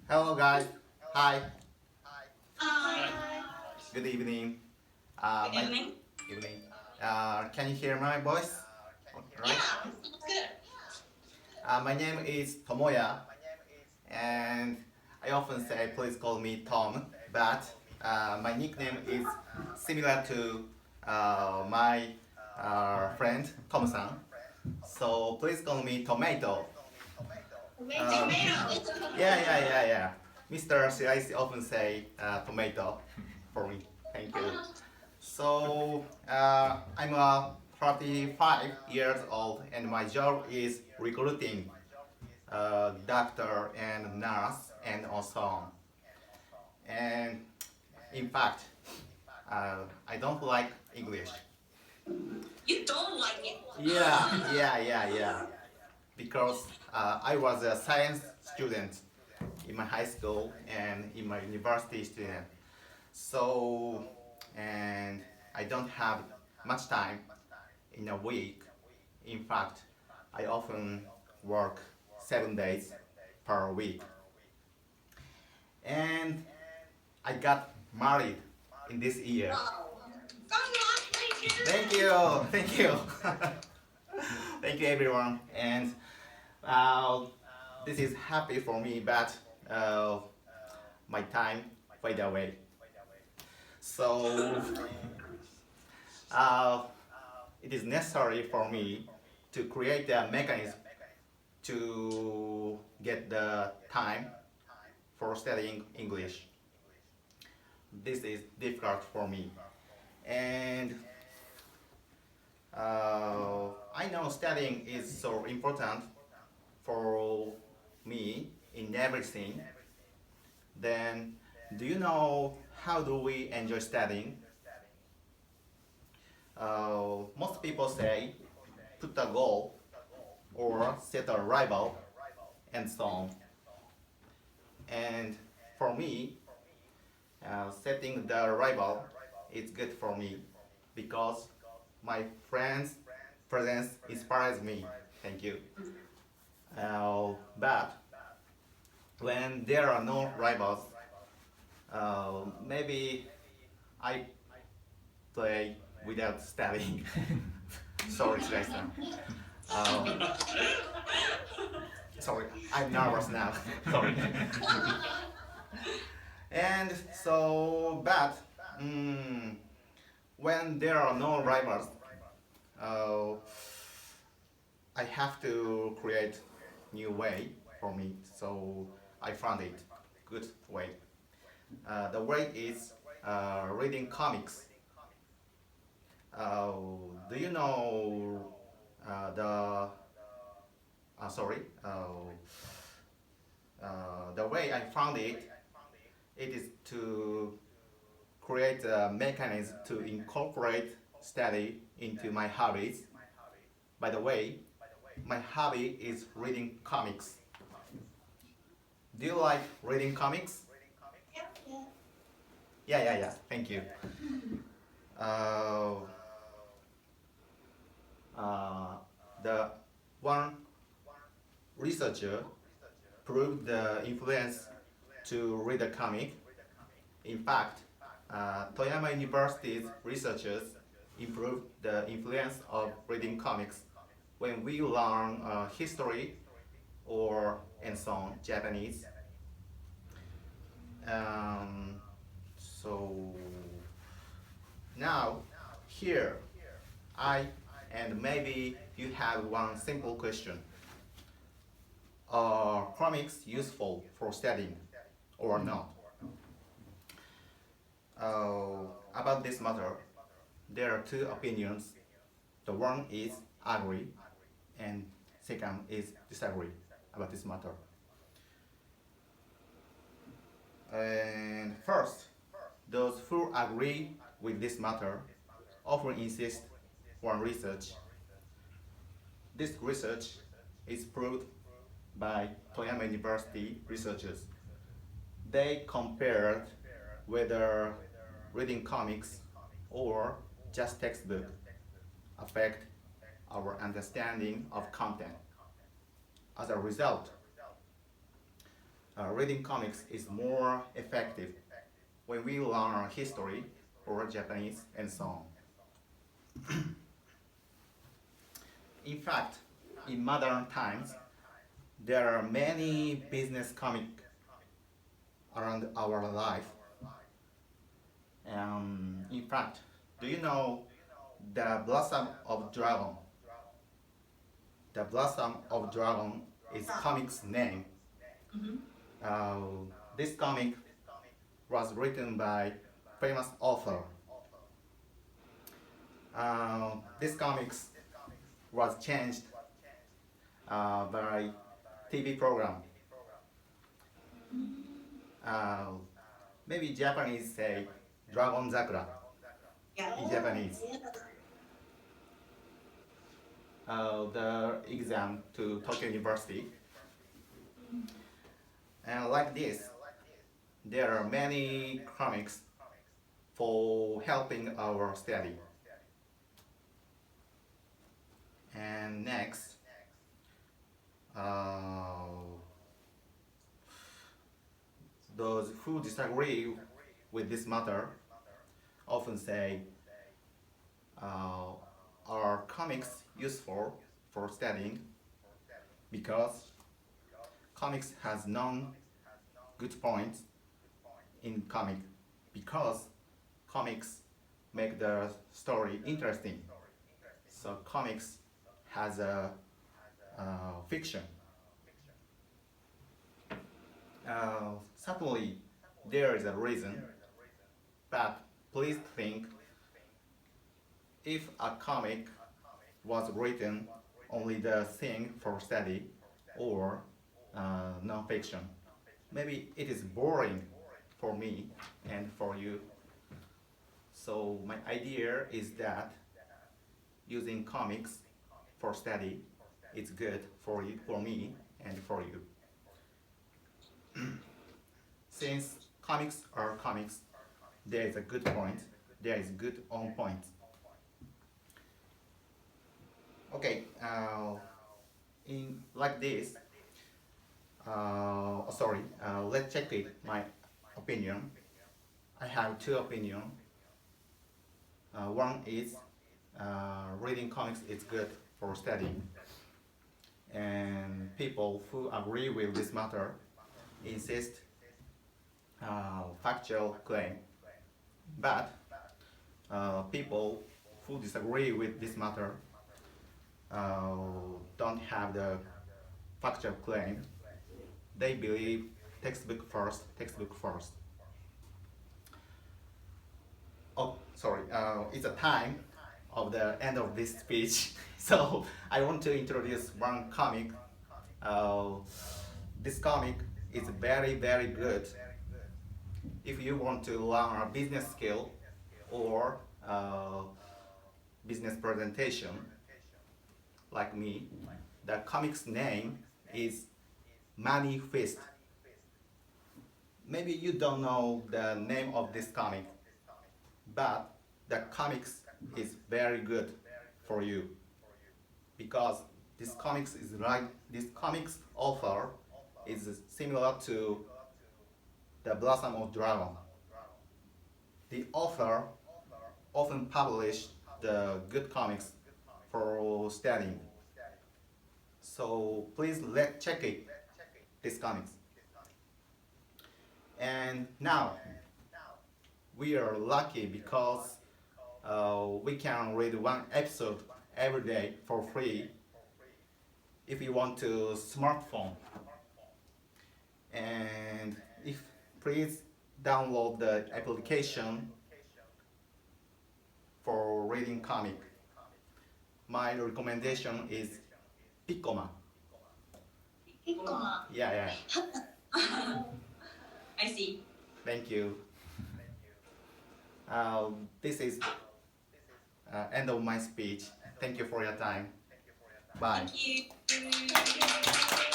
Hello guys. Hi. Hi. Good evening. Good My evening. evening. Can you hear my voice? Right. Yeah, sounds good. My name is Tomoya, and I often say please call me Tom, but my nickname is similar to my friend Tomato San. So please call me Tomato. Tomato. Um, yeah. Mr. Shiraisi often say tomato for me. Thank you. So I'm 35 years old and my job is recruiting doctor and nurse and also on. And in fact, I don't like English. You don't like it. Yeah. Because I was a science student in my high school and in my university student. So, and I don't have much time in a week. In fact, I often work 7 days per week. And I got married in this year. Wow. Congratulations. Thank you, thank you, thank you everyone. And uh, this is happy for me, but uh, my time fade away. So uh, it is necessary for me to create a mechanism to get the time for studying English. This is difficult for me. And I know studying is so important for me in everything. Then, do you know how do we enjoy studying? Most people say put a goal or set a rival and so on. And for me, setting the rival is good for me because my friends' presence inspires me. Thank you. But when there are no rivals, maybe I play without studying. Sorry, Jason. Um, sorry, I'm nervous now. Sorry. And so, but mm, when there are no rivals, uh, I have to create new way for me. So I found it good way. The way is reading comics. Do you know the sorry the way I found it? It is to create a mechanism to incorporate study into my hobbies. By the way, my hobby is reading comics. Do you like reading comics? Yeah. Yeah. Thank you. Uh, uh, the one researcher proved the influence to read a comic. In fact, Toyama University's researchers improved the influence of reading comics when we learn history or and so on Japanese. Um, so now here I and maybe you have one simple question. Are comics useful for studying or not? About this matter, there are two opinions. The one is agree and second is disagree about this matter. And first, those who agree with this matter often insist on research. This research is proved by Toyama University researchers. They compared whether reading comics or just textbook affect our understanding of content. As a result, reading comics is more effective when we learn history or Japanese and so on. In fact, in modern times, there are many business comics around our life. In fact, do you know the Blossom of Dragon? The Blossom of Dragon is comic's name. Mhm. This comic was written by famous author. This comics was changed by TV program. Uh, Maybe Japanese say Dragon Zakura Yeah. in Japanese. The exam to Tokyo University. And like this, there are many comics for helping our study. And next, those who disagree with this matter often say, are comics useful for studying? Because comics has known good points in comic, because comics make the story interesting. So comics has a fiction. Certainly there is a reason, but please think, if a comic was written only the thing for study or non-fiction, maybe it is boring for me and for you. So my idea is that using comics for study is good for you, for me, and for you. Since comics are comics, there is a good point, there is good on point. Okay, in like this, let's check it, my opinion. I have two opinions. One is reading comics is good for studying, and people who agree with this matter insist factual claim. But people who disagree with this matter don't have the factual claim. They believe textbook first, textbook first. Oh, sorry, it's a time of the end of this speech. So I want to introduce one comic. This comic is very, very good if you want to learn a business skill or business presentation, like me. The comic's name is Manifest. Maybe you don't know the name of this comic, but the comics is very good for you, because this comics author is similar to the Blossom of Dragon. The author often publish the good comics for studying. So please let's check it, this comics. And now we are lucky because we can read one episode every day for free if you want to smartphone. And if please download the application for reading comic. My recommendation is Picoma. Piccoma. Yeah. I see. Thank you. This is end of my speech. Thank you for your time. Bye. Thank you.